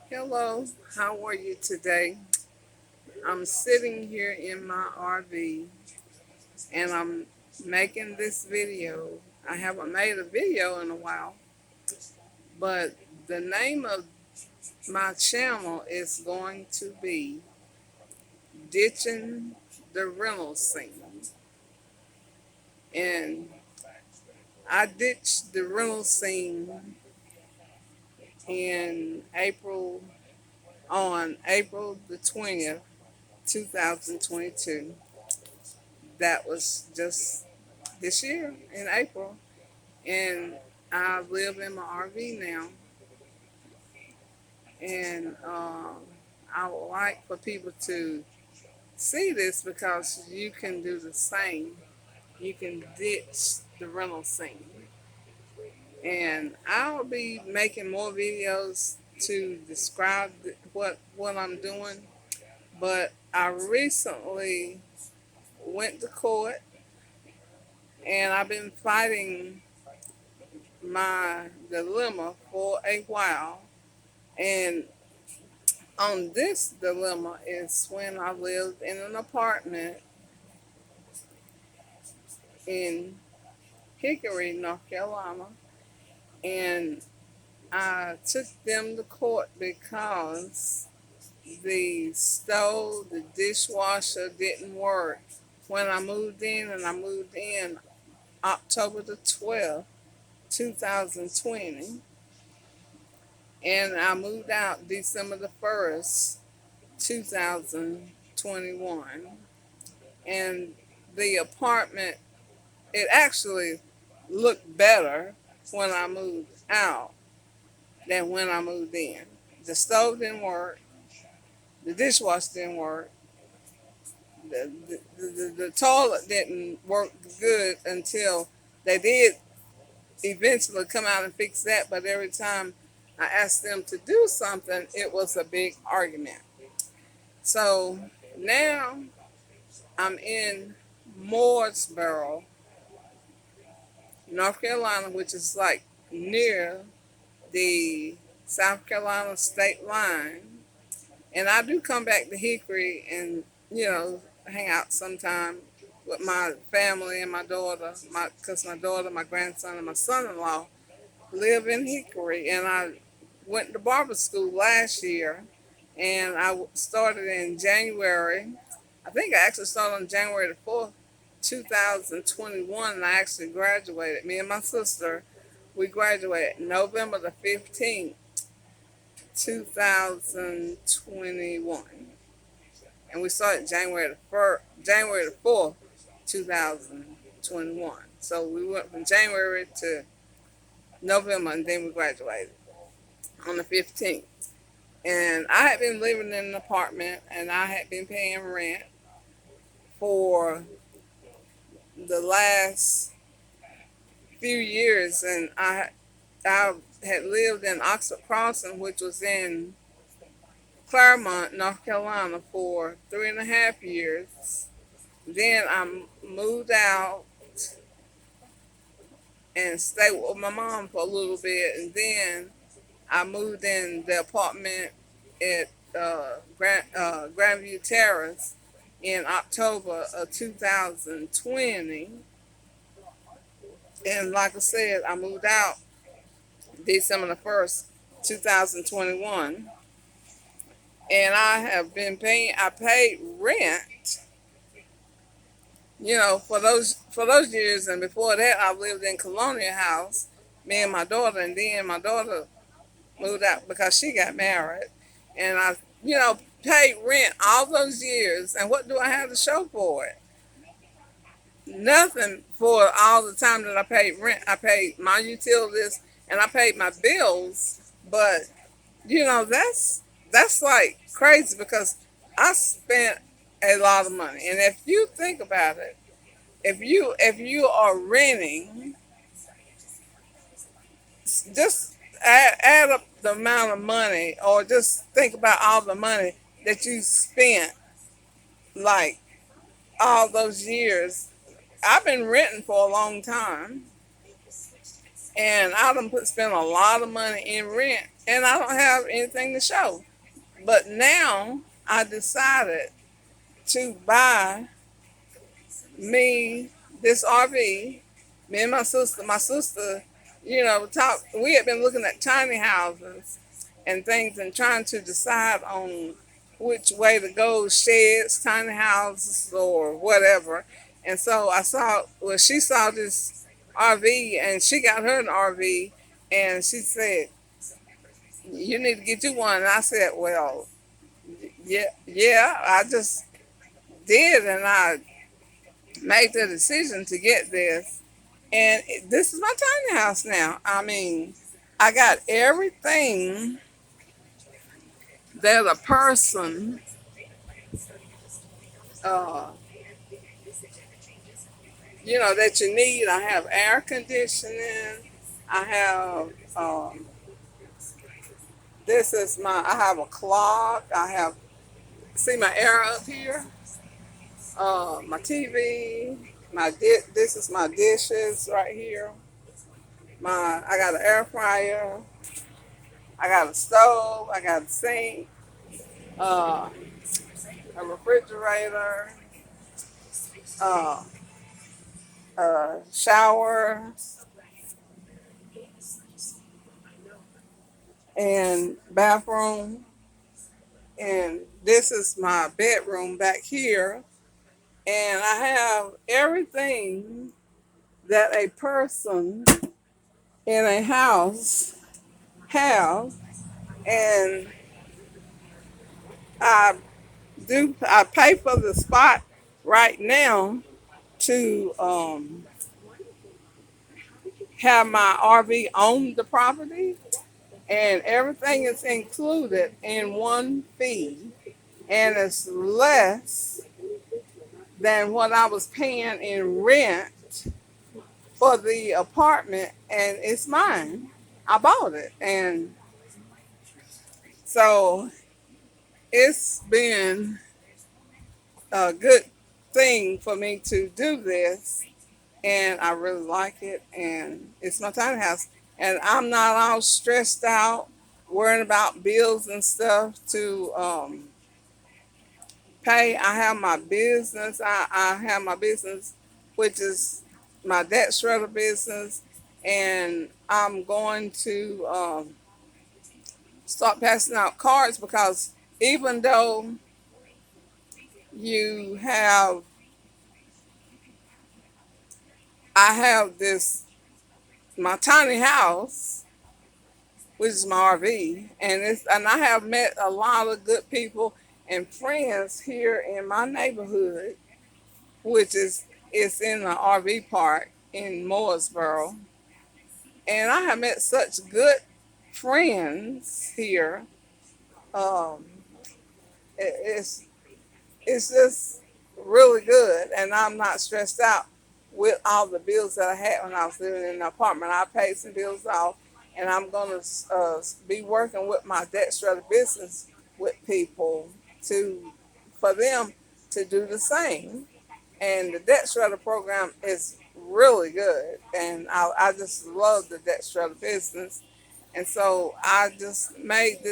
Hello, how are you today? I'm sitting here in my RV and I'm making this video. I haven't made a video in a while, but the name of my channel is going to be Ditching the Rental Scene. And I ditched the rental scene in on April the 20th, 2022. That was just this year in April, and I live in my RV now. And I would like for people to see this because you can do the same. You can ditch the rental scene, and I'll be making more videos to describe what I'm doing. But I recently went to court, and I've been fighting my dilemma for a while. And on this dilemma is when I lived in an apartment in Hickory, North Carolina, and I took them to court because the stove, the dishwasher didn't work when I moved in, and I moved in October the 12th, 2020, and I moved out December the 1st, 2021. And the apartment, it actually looked better when I moved out than when I moved in. The stove didn't work, the dishwasher didn't work, the toilet didn't work good until they did eventually come out and fix that. But every time I asked them to do something, it was a big argument. So now I'm in Mooresboro, North Carolina, which is like near the South Carolina state line. And I do come back to Hickory and, hang out sometime with my family and my daughter, because my daughter, my grandson, and my son-in-law live in Hickory. And I went to barber school last year, and I started in January. I think I actually started on January the 4th, 2021, and I actually graduated. Me and my sister, we graduated November the 15th, 2021. And we started January the 4th, 2021. So we went from January to November, and then we graduated on the 15th. And I had been living in an apartment, and I had been paying rent for the last few years, and I had lived in Oxford Crossing, which was in Claremont, North Carolina, for 3.5 years. Then I moved out and stayed with my mom for a little bit, and then I moved in the apartment at Grandview Terrace in October of 2020. And like I said, I moved out December the 1st, 2021. And I paid rent, for those years. And before that, I lived in Colonial House, me and my daughter. And then my daughter moved out because she got married. And I, paid rent all those years. And what do I have to show for it? Nothing for all the time that I paid rent. I paid my utilities and I paid my bills. But that's like crazy because I spent a lot of money. And if you think about it, if you are renting, just add up the amount of money, or just think about all the money that you spent, like all those years. I've been renting for a long time, and I done spent a lot of money in rent. and I don't have anything to show. But now I decided to buy me this RV. Me and my sister, we had been looking at tiny houses and things and trying to decide on which way to go, sheds, tiny houses, or whatever. And so she saw this RV and she got her an RV and she said, "You need to get you one." And I said, "Well, yeah, yeah, I just did, and I made the decision to get this. And this is my tiny house now. I mean, I got everything that a person, uh, that you need. I have air conditioning. I have, I have a clock. See my air up here? My TV. This is my dishes right here. I got an air fryer. I got a stove. I got a sink. Uh, a refrigerator. Uh, shower, and bathroom. And this is my bedroom back here. And I have everything that a person in a house have. And I I pay for the spot right now to have my RV on the property. And everything is included in one fee. And it's less than what I was paying in rent for the apartment, and it's mine. I bought it, and so it's been a good thing for me to do this, and I really like it, and it's my tiny house, and I'm not all stressed out worrying about bills and stuff to pay. I have my business, which is my debt shredder business, and I'm going to start passing out cards because even though you have, I have my tiny house, which is my RV, and I have met a lot of good people and friends here in my neighborhood, which is it's in the RV park in Mooresboro. And I have met such good friends here. Um, it's just really good, and I'm not stressed out with all the bills that I had when I was living in the apartment. I paid some bills off, and I'm gonna be working with my debt shredder business with people to for them to do the same. And the debt shredder program is really good, and I just love the debt shredder business. And so I just made this